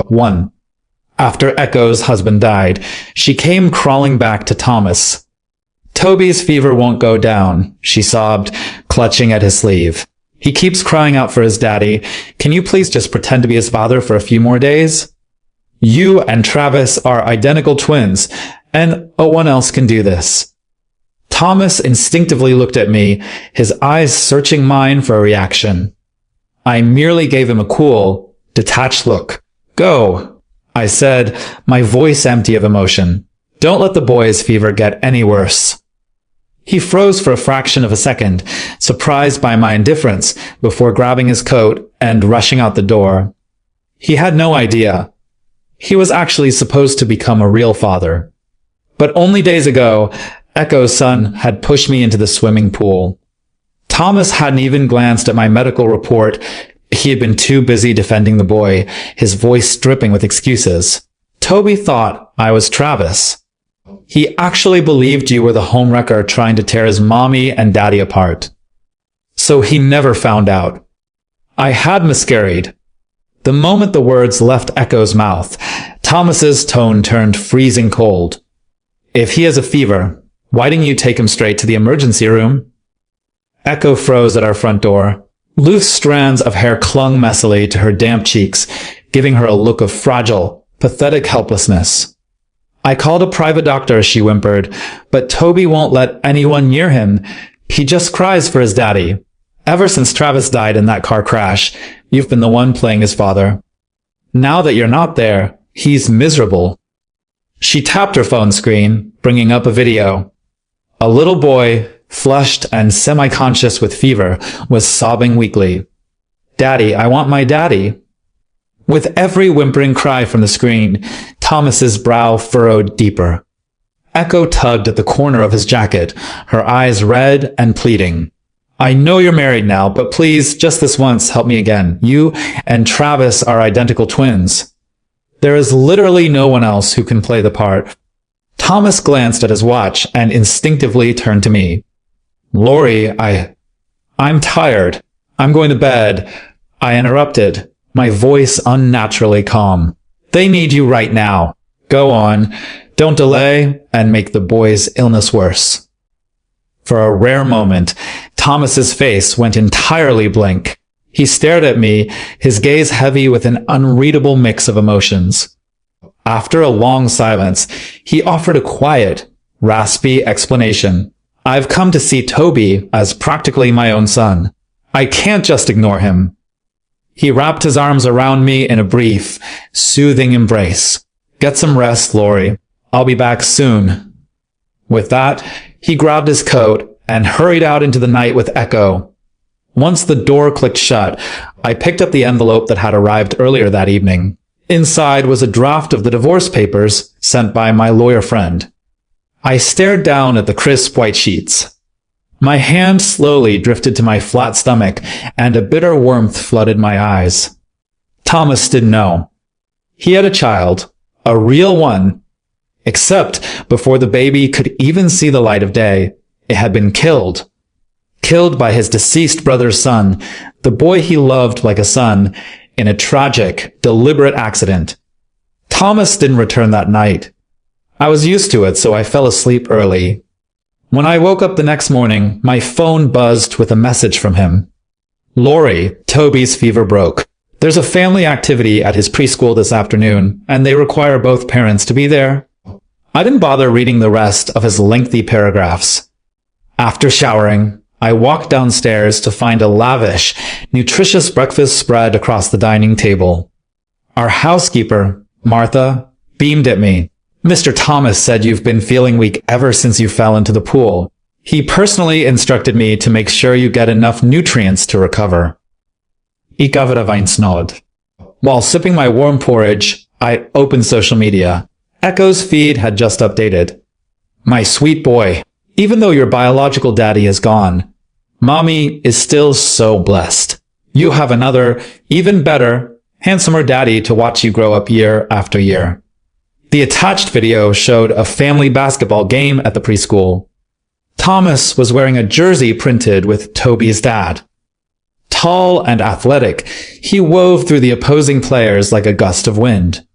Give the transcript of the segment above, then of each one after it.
1. After Echo's husband died, she came crawling back to Thomas. "Toby's fever won't go down," she sobbed, clutching at his sleeve. "He keeps crying out for his daddy. Can you please just pretend to be his father for a few more days? You and Travis are identical twins, and no one else can do this." Thomas instinctively looked at me, his eyes searching mine for a reaction. I merely gave him a cool, detached look. "Go," I said, my voice empty of emotion. "Don't let the boy's fever get any worse." He froze for a fraction of a second, surprised by my indifference, before grabbing his coat and rushing out the door. He had no idea. He was actually supposed to become a real father. But only days ago, Echo's son had pushed me into the swimming pool. Thomas hadn't even glanced at my medical report. He had been too busy defending the boy, his voice dripping with excuses. "Toby thought I was Travis. He actually believed you were the homewrecker trying to tear his mommy and daddy apart. So he never found out. I had miscarried." The moment the words left Echo's mouth, Thomas's tone turned freezing cold. "If he has a fever, why didn't you take him straight to the emergency room?" Echo froze at our front door. Loose strands of hair clung messily to her damp cheeks, giving her a look of fragile, pathetic helplessness. "I called a private doctor," she whimpered, "but Toby won't let anyone near him. He just cries for his daddy. Ever since Travis died in that car crash, you've been the one playing his father. Now that you're not there, he's miserable." She tapped her phone screen, bringing up a video. A little boy, flushed and semi-conscious with fever, was sobbing weakly. "Daddy, I want my daddy." With every whimpering cry from the screen, Thomas's brow furrowed deeper. Echo tugged at the corner of his jacket, her eyes red and pleading. "I know you're married now, but please, just this once, help me again. You and Travis are identical twins. There is literally no one else who can play the part." Thomas glanced at his watch and instinctively turned to me. "Lori, I'm tired. I'm going to bed," I interrupted, my voice unnaturally calm. "They need you right now. Go on. Don't delay and make the boy's illness worse." For a rare moment, Thomas's face went entirely blank. He stared at me, his gaze heavy with an unreadable mix of emotions. After a long silence, he offered a quiet, raspy explanation. "I've come to see Toby as practically my own son. I can't just ignore him." He wrapped his arms around me in a brief, soothing embrace. "Get some rest, Lori. I'll be back soon." With that, he grabbed his coat and hurried out into the night with Echo. Once the door clicked shut, I picked up the envelope that had arrived earlier that evening. Inside was a draft of the divorce papers sent by my lawyer friend. I stared down at the crisp white sheets. My hand slowly drifted to my flat stomach, and a bitter warmth flooded my eyes. Thomas didn't know. He had a child, a real one. Except before the baby could even see the light of day, it had been killed. Killed by his deceased brother's son, the boy he loved like a son, in a tragic, deliberate accident. Thomas didn't return that night. I was used to it, so I fell asleep early. When I woke up the next morning, my phone buzzed with a message from him. "Lori, Toby's fever broke. There's a family activity at his preschool this afternoon, and they require both parents to be there." I didn't bother reading the rest of his lengthy paragraphs. After showering, I walked downstairs to find a lavish, nutritious breakfast spread across the dining table. Our housekeeper, Martha, beamed at me. "Mr. Thomas said you've been feeling weak ever since you fell into the pool. He personally instructed me to make sure you get enough nutrients to recover." Ik gaf er een snod. While sipping my warm porridge, I opened social media. Echo's feed had just updated. "My sweet boy, even though your biological daddy is gone, Mommy is still so blessed. You have another, even better, handsomer daddy to watch you grow up year after year." The attached video showed a family basketball game at the preschool. Thomas was wearing a jersey printed with Toby's dad. Tall and athletic, he wove through the opposing players like a gust of wind.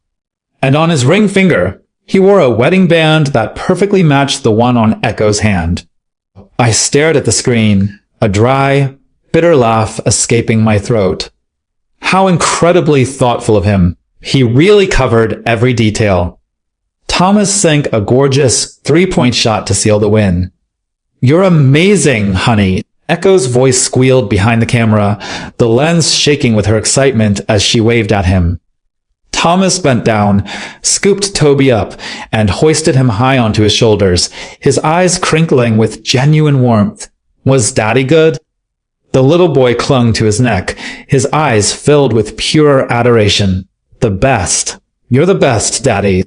And on his ring finger, he wore a wedding band that perfectly matched the one on Echo's hand. I stared at the screen, a dry, bitter laugh escaping my throat. How incredibly thoughtful of him. He really covered every detail. Thomas sank a gorgeous three-point shot to seal the win. "You're amazing, honey," Echo's voice squealed behind the camera, the lens shaking with her excitement as she waved at him. Thomas bent down, scooped Toby up, and hoisted him high onto his shoulders, his eyes crinkling with genuine warmth. Was Daddy good? The little boy clung to his neck, his eyes filled with pure adoration. "The best. You're the best, Daddy."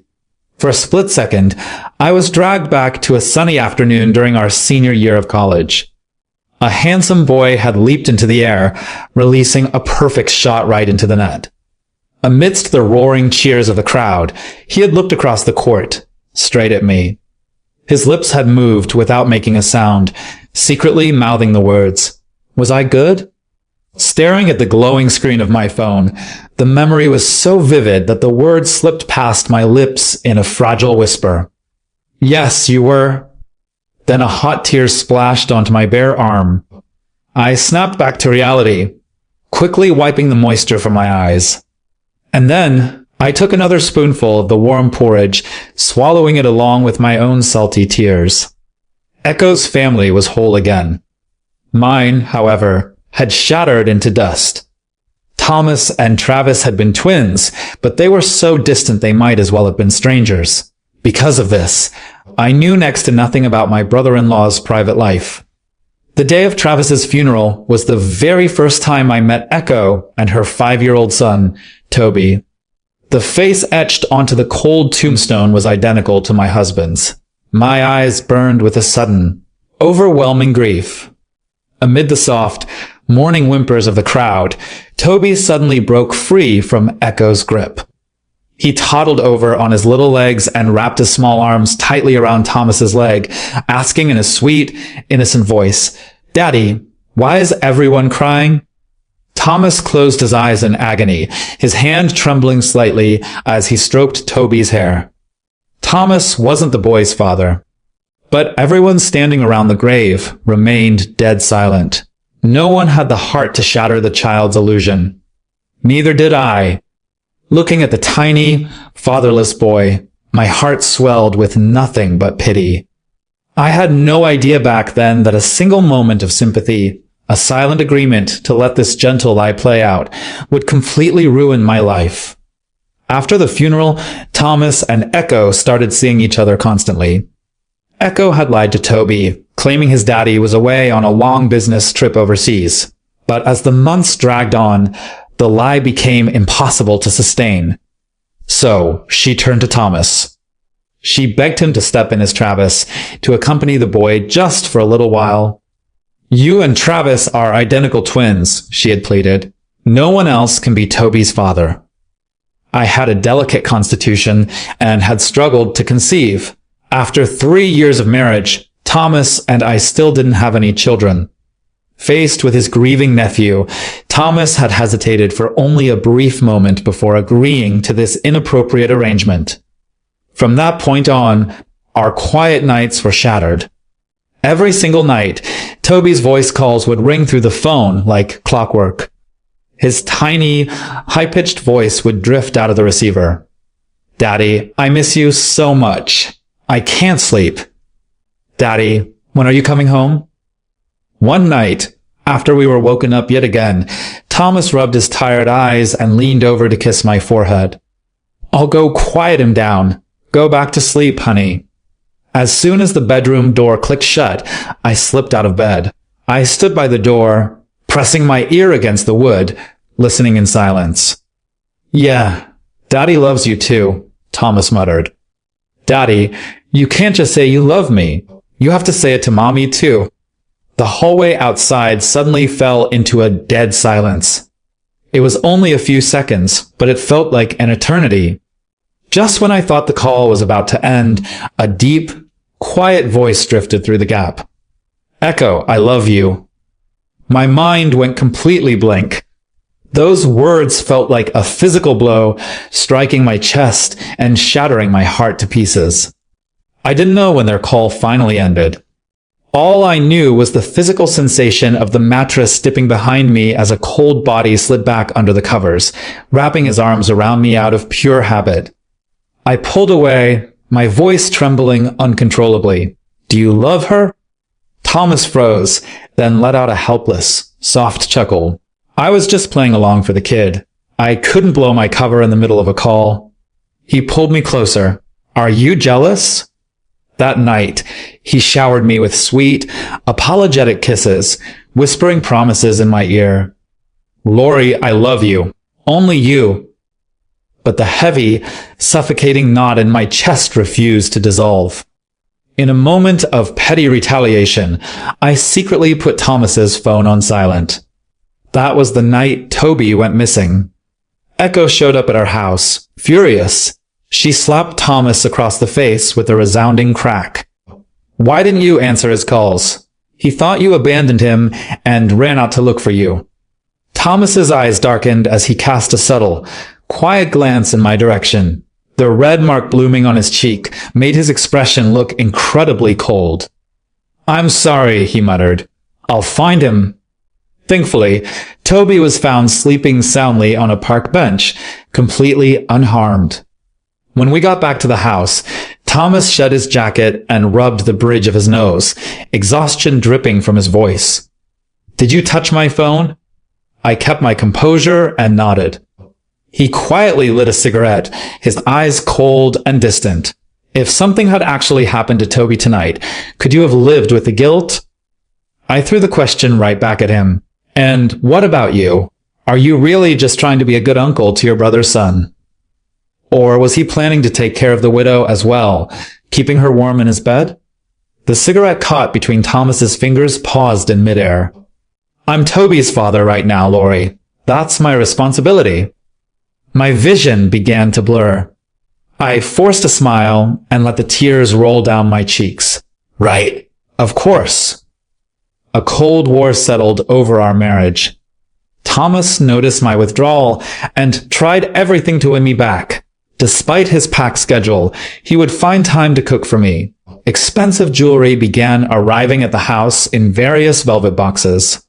For a split second, I was dragged back to a sunny afternoon during our senior year of college. A handsome boy had leaped into the air, releasing a perfect shot right into the net. Amidst the roaring cheers of the crowd, he had looked across the court, straight at me. His lips had moved without making a sound, secretly mouthing the words. Was I good? Staring at the glowing screen of my phone, the memory was so vivid that the words slipped past my lips in a fragile whisper. Yes, you were. Then a hot tear splashed onto my bare arm. I snapped back to reality, quickly wiping the moisture from my eyes. And then I took another spoonful of the warm porridge, swallowing it along with my own salty tears. Echo's family was whole again. Mine, however, had shattered into dust. Thomas and Travis had been twins, but they were so distant they might as well have been strangers. Because of this, I knew next to nothing about my brother-in-law's private life. The day of Travis's funeral was the very first time I met Echo and her 5-year-old son, Toby. The face etched onto the cold tombstone was identical to my husband's. My eyes burned with a sudden, overwhelming grief. Amid the soft, mourning whimpers of the crowd, Toby suddenly broke free from Echo's grip. He toddled over on his little legs and wrapped his small arms tightly around Thomas's leg, asking in a sweet, innocent voice, "Daddy, why is everyone crying?" Thomas closed his eyes in agony, his hand trembling slightly as he stroked Toby's hair. Thomas wasn't the boy's father. But everyone standing around the grave remained dead silent. No one had the heart to shatter the child's illusion. Neither did I. Looking at the tiny, fatherless boy, my heart swelled with nothing but pity. I had no idea back then that a single moment of sympathy, a silent agreement to let this gentle lie play out, would completely ruin my life. After the funeral, Thomas and Echo started seeing each other constantly. Echo had lied to Toby, claiming his daddy was away on a long business trip overseas. But as the months dragged on, the lie became impossible to sustain. So she turned to Thomas. She begged him to step in as Travis, to accompany the boy just for a little while. "You and Travis are identical twins," she had pleaded. "No one else can be Toby's father." I had a delicate constitution and had struggled to conceive. After 3 years of marriage, Thomas and I still didn't have any children. Faced with his grieving nephew, Thomas had hesitated for only a brief moment before agreeing to this inappropriate arrangement. From that point on, our quiet nights were shattered. Every single night, Toby's voice calls would ring through the phone like clockwork. His tiny, high-pitched voice would drift out of the receiver. "Daddy, I miss you so much. I can't sleep. Daddy, when are you coming home?" One night, after we were woken up yet again, Thomas rubbed his tired eyes and leaned over to kiss my forehead. "I'll go quiet him down. Go back to sleep, honey." As soon as the bedroom door clicked shut, I slipped out of bed. I stood by the door, pressing my ear against the wood, listening in silence. "Yeah, Daddy loves you too," Thomas muttered. "Daddy, you can't just say you love me. You have to say it to Mommy too." The hallway outside suddenly fell into a dead silence. It was only a few seconds, but it felt like an eternity. Just when I thought the call was about to end, a deep, quiet voice drifted through the gap. "Echo, I love you." My mind went completely blank. Those words felt like a physical blow, striking my chest and shattering my heart to pieces. I didn't know when their call finally ended. All I knew was the physical sensation of the mattress dipping behind me as a cold body slid back under the covers, wrapping his arms around me out of pure habit. I pulled away, my voice trembling uncontrollably. "Do you love her?" Thomas froze, then let out a helpless, soft chuckle. I was just playing along for the kid. I couldn't blow my cover in the middle of a call. He pulled me closer. "Are you jealous?" That night, he showered me with sweet, apologetic kisses, whispering promises in my ear. "Lori, I love you. Only you." But the heavy, suffocating knot in my chest refused to dissolve. In a moment of petty retaliation, I secretly put Thomas's phone on silent. That was the night Toby went missing. Echo showed up at our house, furious. She slapped Thomas across the face with a resounding crack. "Why didn't you answer his calls? He thought you abandoned him and ran out to look for you." Thomas's eyes darkened as he cast a subtle, quiet glance in my direction. The red mark blooming on his cheek made his expression look incredibly cold. "I'm sorry," he muttered. "I'll find him." Thankfully, Toby was found sleeping soundly on a park bench, completely unharmed. When we got back to the house, Thomas shed his jacket and rubbed the bridge of his nose, exhaustion dripping from his voice. "Did you touch my phone?" I kept my composure and nodded. He quietly lit a cigarette, his eyes cold and distant. "If something had actually happened to Toby tonight, could you have lived with the guilt?" I threw the question right back at him. "And what about you? Are you really just trying to be a good uncle to your brother's son? Or was he planning to take care of the widow as well, keeping her warm in his bed?" The cigarette caught between Thomas's fingers paused in midair. "I'm Toby's father right now, Lori. That's my responsibility." My vision began to blur. I forced a smile and let the tears roll down my cheeks. "Right, of course." A cold war settled over our marriage. Thomas noticed my withdrawal and tried everything to win me back. Despite his packed schedule, he would find time to cook for me. Expensive jewelry began arriving at the house in various velvet boxes.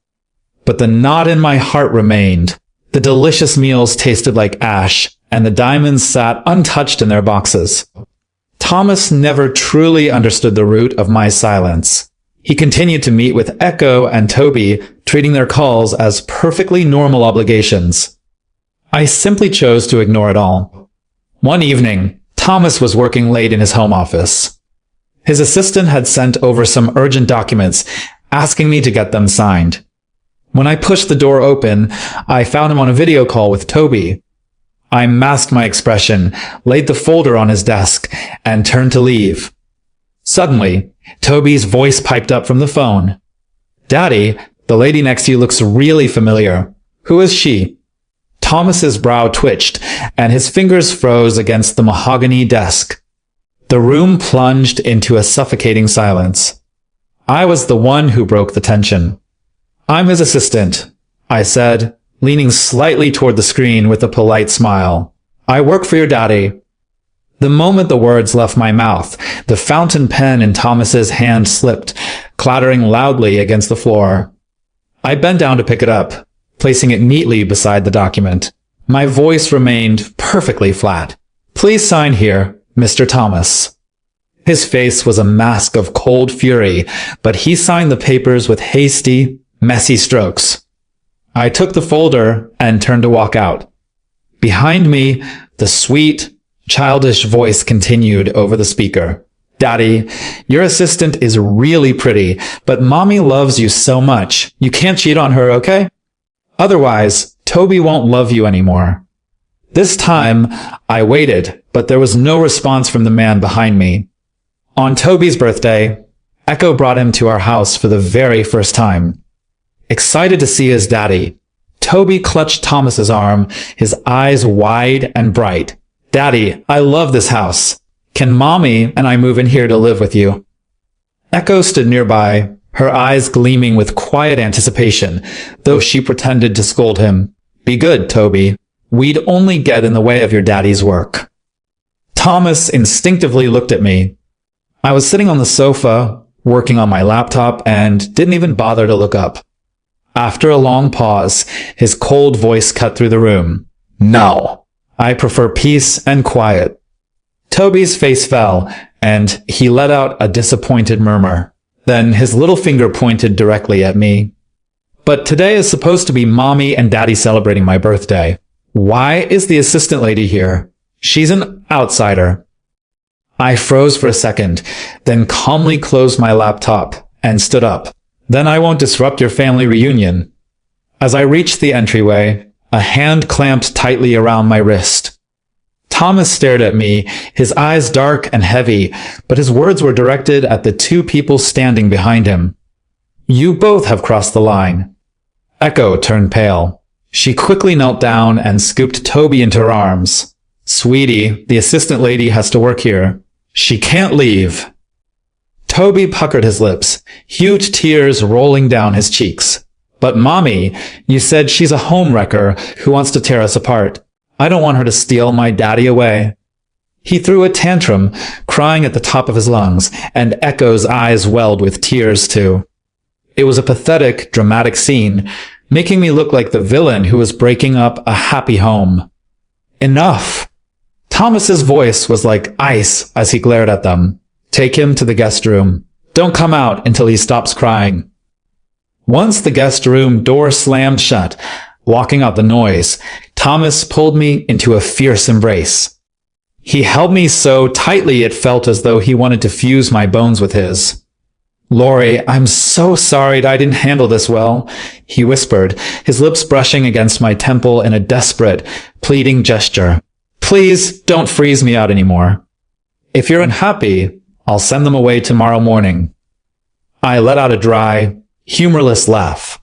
But the knot in my heart remained. The delicious meals tasted like ash, and the diamonds sat untouched in their boxes. Thomas never truly understood the root of my silence. He continued to meet with Echo and Toby, treating their calls as perfectly normal obligations. I simply chose to ignore it all. One evening, Thomas was working late in his home office. His assistant had sent over some urgent documents, asking me to get them signed. When I pushed the door open, I found him on a video call with Toby. I masked my expression, laid the folder on his desk, and turned to leave. Suddenly, Toby's voice piped up from the phone. "Daddy, the lady next to you looks really familiar. Who is she?" Thomas's brow twitched, and his fingers froze against the mahogany desk. The room plunged into a suffocating silence. I was the one who broke the tension. "I'm his assistant," I said, leaning slightly toward the screen with a polite smile. "I work for your daddy." The moment the words left my mouth, the fountain pen in Thomas's hand slipped, clattering loudly against the floor. I bent down to pick it up, placing it neatly beside the document. My voice remained perfectly flat. "Please sign here, Mr. Thomas." His face was a mask of cold fury, but he signed the papers with hasty, messy strokes. I took the folder and turned to walk out. Behind me, the sweet, childish voice continued over the speaker. "Daddy, your assistant is really pretty, but Mommy loves you so much. You can't cheat on her, okay? Otherwise, Toby won't love you anymore." This time, I waited, but there was no response from the man behind me. On Toby's birthday, Echo brought him to our house for the very first time. Excited to see his daddy, Toby clutched Thomas's arm, his eyes wide and bright. "Daddy, I love this house. Can Mommy and I move in here to live with you?" Echo stood nearby, her eyes gleaming with quiet anticipation, though she pretended to scold him. "Be good, Toby. We'd only get in the way of your daddy's work." Thomas instinctively looked at me. I was sitting on the sofa, working on my laptop, and didn't even bother to look up. After a long pause, his cold voice cut through the room. "No. I prefer peace and quiet." Toby's face fell, and he let out a disappointed murmur. Then his little finger pointed directly at me. "But today is supposed to be Mommy and Daddy celebrating my birthday. Why is the assistant lady here? She's an outsider." I froze for a second, then calmly closed my laptop and stood up. "Then I won't disrupt your family reunion." As I reached the entryway, a hand clamped tightly around my wrist. Thomas stared at me, his eyes dark and heavy, but his words were directed at the two people standing behind him. "You both have crossed the line." Echo turned pale. She quickly knelt down and scooped Toby into her arms. "Sweetie, the assistant lady has to work here. She can't leave." Toby puckered his lips, huge tears rolling down his cheeks. "But Mommy, you said she's a homewrecker who wants to tear us apart. I don't want her to steal my daddy away." He threw a tantrum, crying at the top of his lungs, and Echo's eyes welled with tears too. It was a pathetic, dramatic scene, making me look like the villain who was breaking up a happy home. "Enough!" Thomas's voice was like ice as he glared at them. "Take him to the guest room. Don't come out until he stops crying." Once the guest room door slammed shut, blocking out the noise, Thomas pulled me into a fierce embrace. He held me so tightly it felt as though he wanted to fuse my bones with his. "Lori, I'm so sorry I didn't handle this well," he whispered, his lips brushing against my temple in a desperate, pleading gesture. "Please don't freeze me out anymore. If you're unhappy, I'll send them away tomorrow morning." I let out a dry, humorless laugh.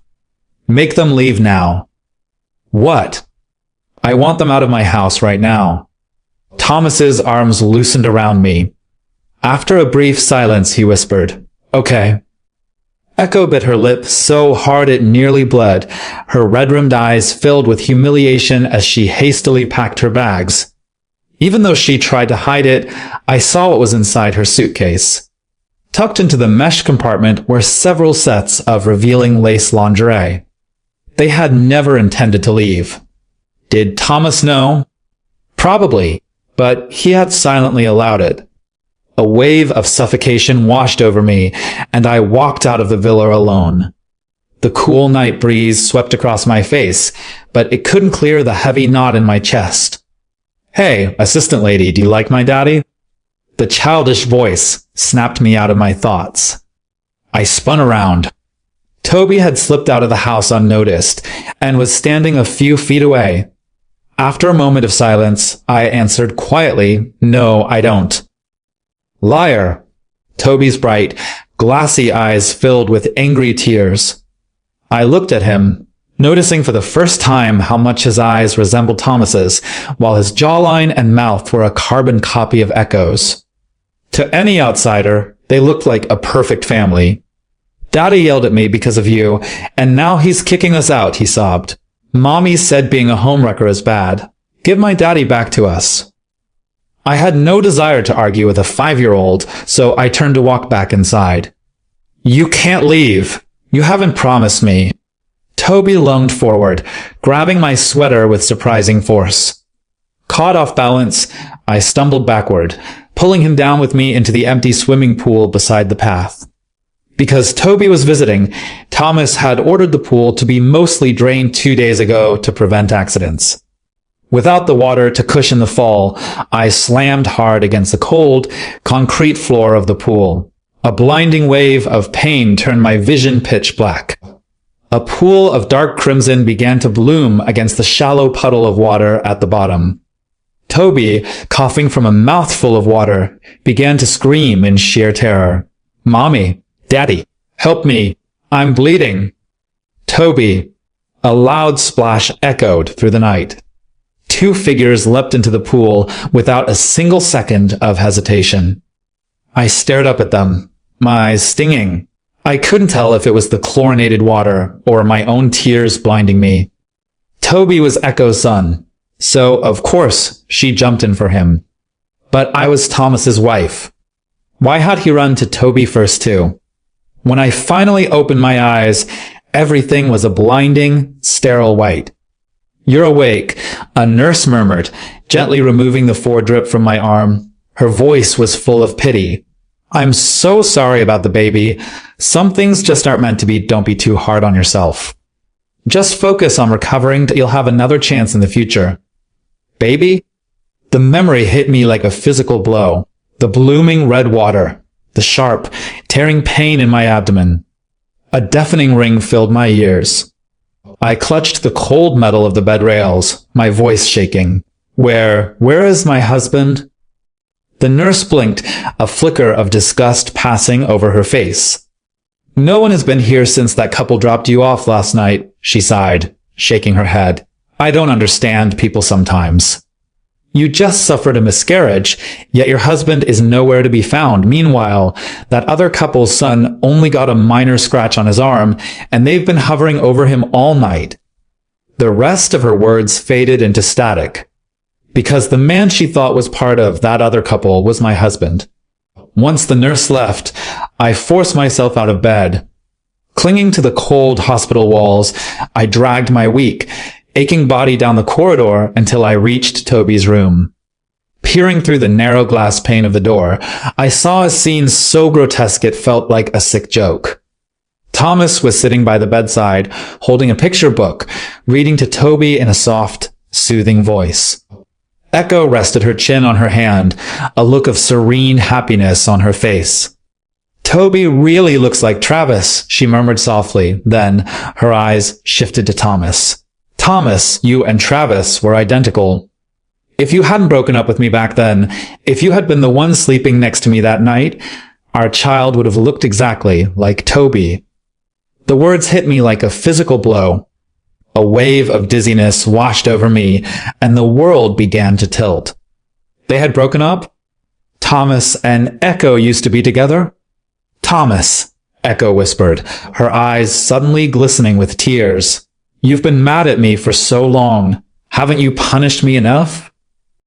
"Make them leave now." "What?" "I want them out of my house right now." Thomas's arms loosened around me. After a brief silence, he whispered, "Okay." Echo bit her lip so hard it nearly bled, her red-rimmed eyes filled with humiliation as she hastily packed her bags. Even though she tried to hide it, I saw what was inside her suitcase. Tucked into the mesh compartment were several sets of revealing lace lingerie. They had never intended to leave. Did Thomas know? Probably, but he had silently allowed it. A wave of suffocation washed over me, and I walked out of the villa alone. The cool night breeze swept across my face, but it couldn't clear the heavy knot in my chest. "Hey, assistant lady, do you like my daddy?" The childish voice snapped me out of my thoughts. I spun around. Toby had slipped out of the house unnoticed, and was standing a few feet away. After a moment of silence, I answered quietly, "No, I don't." "Liar!" Toby's bright, glassy eyes filled with angry tears. I looked at him, noticing for the first time how much his eyes resembled Thomas's, while his jawline and mouth were a carbon copy of Echo's. To any outsider, they looked like a perfect family. "Daddy yelled at me because of you, and now he's kicking us out," he sobbed. "Mommy said being a homewrecker is bad. Give my daddy back to us." I had no desire to argue with a 5-year-old, so I turned to walk back inside. "You can't leave. You haven't promised me." Toby lunged forward, grabbing my sweater with surprising force. Caught off balance, I stumbled backward, pulling him down with me into the empty swimming pool beside the path. Because Toby was visiting, Thomas had ordered the pool to be mostly drained 2 days ago to prevent accidents. Without the water to cushion the fall, I slammed hard against the cold, concrete floor of the pool. A blinding wave of pain turned my vision pitch black. A pool of dark crimson began to bloom against the shallow puddle of water at the bottom. Toby, coughing from a mouthful of water, began to scream in sheer terror. "Mommy, Daddy, help me, I'm bleeding." "Toby." A loud splash echoed through the night. 2 figures leapt into the pool without a single second of hesitation. I stared up at them, my eyes stinging. I couldn't tell if it was the chlorinated water or my own tears blinding me. Toby was Echo's son, so of course she jumped in for him. But I was Thomas's wife. Why had he run to Toby first too? When I finally opened my eyes, everything was a blinding, sterile white. "You're awake," a nurse murmured, gently removing the foredrip from my arm. Her voice was full of pity. "I'm so sorry about the baby. Some things just aren't meant to be. Don't be too hard on yourself. Just focus on recovering. You'll have another chance in the future." Baby? The memory hit me like a physical blow. The blooming red water, the sharp, tearing pain in my abdomen. A deafening ring filled my ears. I clutched the cold metal of the bed rails, my voice shaking. Where is my husband?" The nurse blinked, a flicker of disgust passing over her face. "No one has been here since that couple dropped you off last night," she sighed, shaking her head. "I don't understand people sometimes. You just suffered a miscarriage, yet your husband is nowhere to be found. Meanwhile, that other couple's son only got a minor scratch on his arm, and they've been hovering over him all night." The rest of her words faded into static, because the man she thought was part of that other couple was my husband. Once the nurse left, I forced myself out of bed. Clinging to the cold hospital walls, I dragged my weak, aching body down the corridor until I reached Toby's room. Peering through the narrow glass pane of the door, I saw a scene so grotesque it felt like a sick joke. Thomas was sitting by the bedside, holding a picture book, reading to Toby in a soft, soothing voice. Echo rested her chin on her hand, a look of serene happiness on her face. "Toby really looks like Travis," she murmured softly. Then her eyes shifted to Thomas. "Thomas, you and Travis were identical. If you hadn't broken up with me back then, if you had been the one sleeping next to me that night, our child would have looked exactly like Toby." The words hit me like a physical blow. A wave of dizziness washed over me, and the world began to tilt. They had broken up? Thomas and Echo used to be together? "Thomas," Echo whispered, her eyes suddenly glistening with tears. "You've been mad at me for so long. Haven't you punished me enough?"